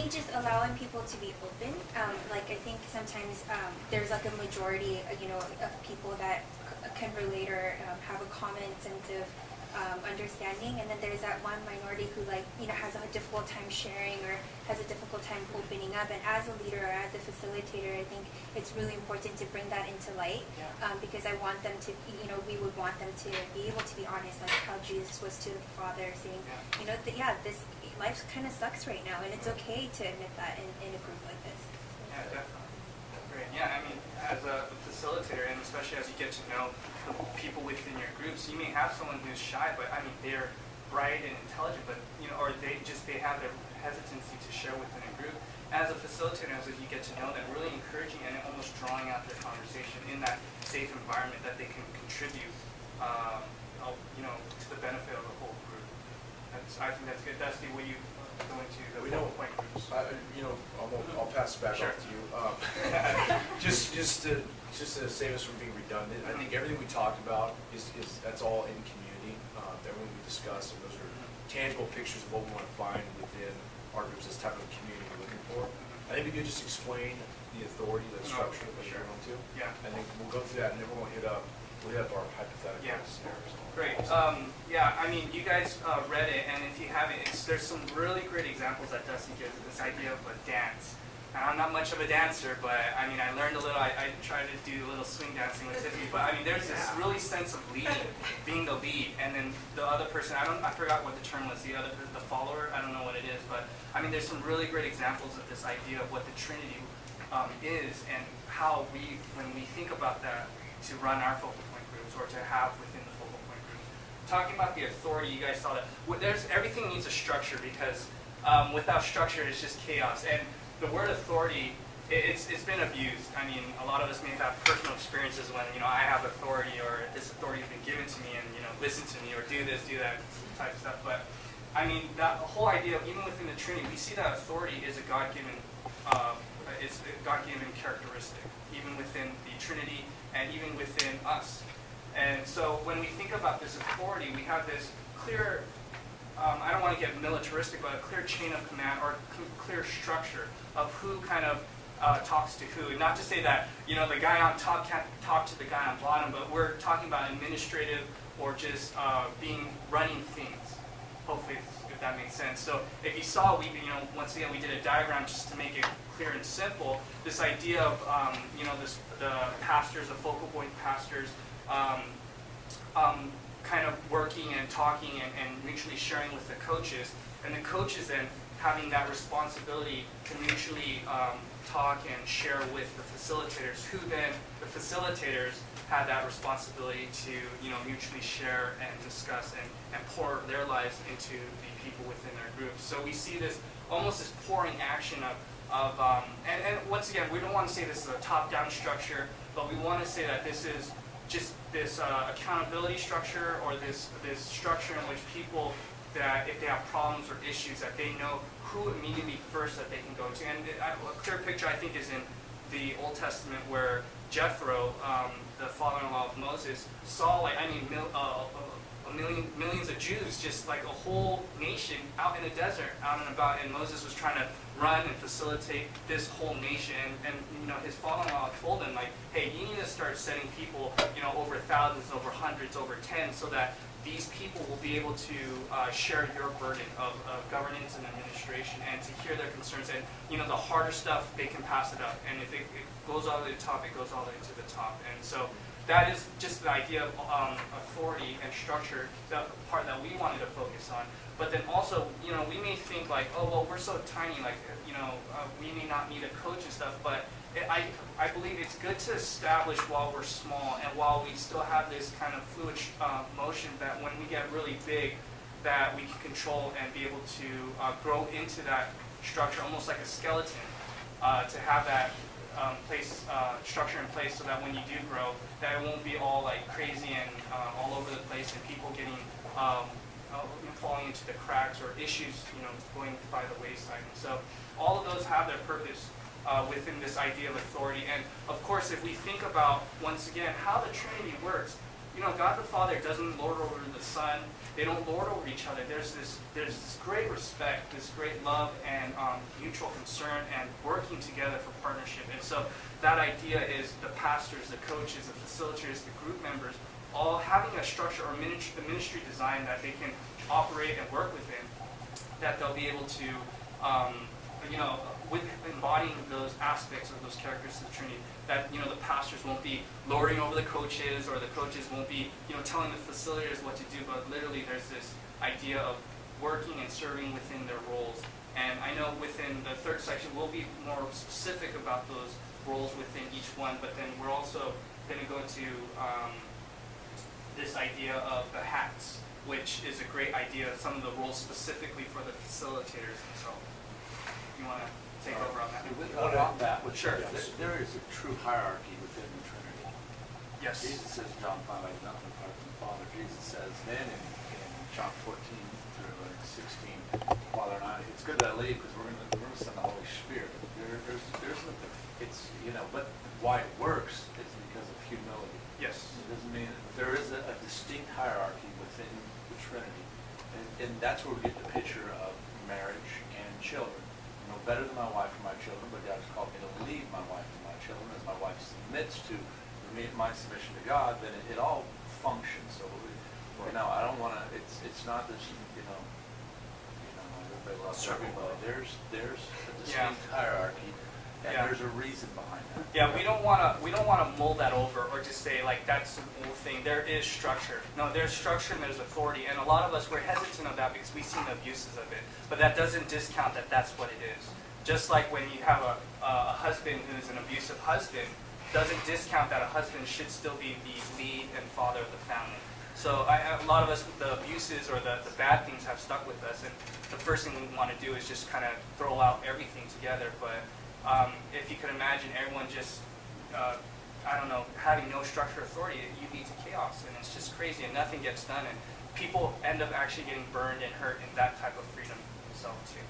think just allowing people to be open. Like I think sometimes there's like a majority, of people that can relate or have a common sense of understanding, and then there's that one minority who has a difficult time sharing or has a difficult time opening up. And as a leader or as a facilitator, I think it's really important to bring that into light, because I want them to, we would want them to be able to be honest, like how Jesus was to the Father, saying, this life kind of sucks right now, and it's okay to admit that in a group like this. Yeah, definitely. Great. Yeah, I mean, as a facilitator, and especially as you get to know the people within your groups, you may have someone who's shy, but I mean, they're bright and intelligent, but or they have their hesitancy to share within a group. As a facilitator, as you get to know them, really encouraging and almost drawing out their conversation in that safe environment that they can contribute, to the benefit of the whole group. I think that's good. Dusty, will you go into the focal point groups? I'll pass it back off to you. Just to save us from being redundant, I think everything we talked about that's all in community. Everything we discussed, and those are tangible pictures of what we want to find within our groups, this type of community we're looking for. I think we could just explain the authority, the structure that we're going to. Yeah. I think we'll go through that, and then we'll hit up our hypothetical scenarios. Great. I mean, you guys read it, and if you haven't, there's some really great examples that Dusty gives of this idea of a dance. Now, I'm not much of a dancer, but I mean, I learned a little. I tried to do a little swing dancing with Tiffany, but I mean, there's this really sense of leading, being the lead, and then the other person. I forgot what the term was. The follower. I don't know what it is, but I mean, there's some really great examples of this idea of what the Trinity is, and how when we think about that, to run our focal point groups or to have within the focal point groups. Talking about the authority, you guys saw that. Everything needs a structure, because without structure, it's just chaos. And the word authority, it's been abused. I mean, a lot of us may have personal experiences when, I have authority, or this authority has been given to me, and, listen to me, or do this, do that type of stuff. But, I mean, that whole idea, even within the Trinity, we see that authority is a God-given, it's a God-given characteristic, even within the Trinity and even within us. And so when we think about this authority, we have this clear, I don't want to get militaristic, but a clear chain of command, or clear structure of who kind of talks to who. And not to say that, the guy on top can't talk to the guy on bottom, but we're talking about administrative or just running things. Hopefully, if that makes sense. So if you saw, once again, we did a diagram just to make it clear and simple. This idea of, the pastors, the focal point pastors, kind of working and talking and mutually sharing with the coaches, and the coaches then having that responsibility to mutually talk and share with the facilitators, who then, the facilitators, had that responsibility to mutually share and discuss and pour their lives into the people within their groups. So we see this almost this pouring action and once again, we don't want to say this is a top-down structure, but we want to say that this is just this accountability structure, or this structure in which people, that if they have problems or issues, that they know who immediately first that they can go to. And a clear picture, I think, is in the Old Testament, where Jethro, the father-in-law of Moses, saw millions of Jews, just like a whole nation out in the desert, out and about, and Moses was trying to run and facilitate this whole nation. And his father-in-law told him, like, hey, you need to start sending people, over thousands, over hundreds, over tens, so that these people will be able to share your burden of governance and administration, and to hear their concerns. And the harder stuff, they can pass it up. And if it goes all the way to the top, it goes all the way to the top. And so that is just the idea of authority and structure, the part that we wanted to focus on. But then also, we may think like, oh, well, we're so tiny, like, we may not need a coach and stuff, but I believe it's good to establish while we're small, and while we still have this kind of fluid motion, that when we get really big, that we can control and be able to grow into that structure, almost like a skeleton, to have that structure in place, so that when you do grow, that it won't be all like crazy and all over the place, and people getting falling into the cracks, or issues going by the wayside. And so all of those have their purpose within this idea of authority. And of course, if we think about, once again, how the Trinity works, God the Father doesn't lord over the Son. They don't lord over each other. There's this great respect, this great love, and mutual concern, and working together for partnership. And so that idea is the pastors, the coaches, the facilitators, the group members, all having a structure or ministry design that they can operate and work within, that they'll be able to, with embodying those aspects of those characteristics of the Trinity, that the pastors won't be lording over the coaches, or the coaches won't be telling the facilitators what to do, but literally there's this idea of working and serving within their roles. And I know within the third section we'll be more specific about those roles within each one, but then we're also going to go to this idea of the hats, which is a great idea, some of the roles specifically for the facilitators themselves. You want to take over on that? On that, Sure. there is a true hierarchy within the Trinity. Yes. Jesus says, John 5, I have nothing apart from the Father. Jesus says then in John 14 through 16, Father and I, it's good that I leave because we're going to send the Holy Spirit. But why it works is because of humility. Yes. It doesn't mean there is a distinct hierarchy within the Trinity. And that's where we get the picture of marriage and children. Better than my wife and my children, but God has called me to lead my wife and my children. As my wife submits to my submission to God, then it all functions. So, I don't want to. It's not this. Everybody loves everybody. There's a distinct hierarchy, and there's a reason behind that. Yeah, we don't want to mold that over or just say like that's the whole thing. There is structure. No, there's structure and there's authority, and a lot of us we're hesitant of that because we've seen the abuses of it. But that doesn't discount that that's what it is. Just like when you have a husband who's an abusive husband, doesn't discount that a husband should still be the lead and father of the family. So a lot of us, the abuses or the bad things have stuck with us, and the first thing we want to do is just kind of throw out everything together. But if you could imagine everyone just, having no structure or authority, you lead to chaos, and it's just crazy, and nothing gets done, and people end up actually getting burned and hurt in that type of freedom themselves too.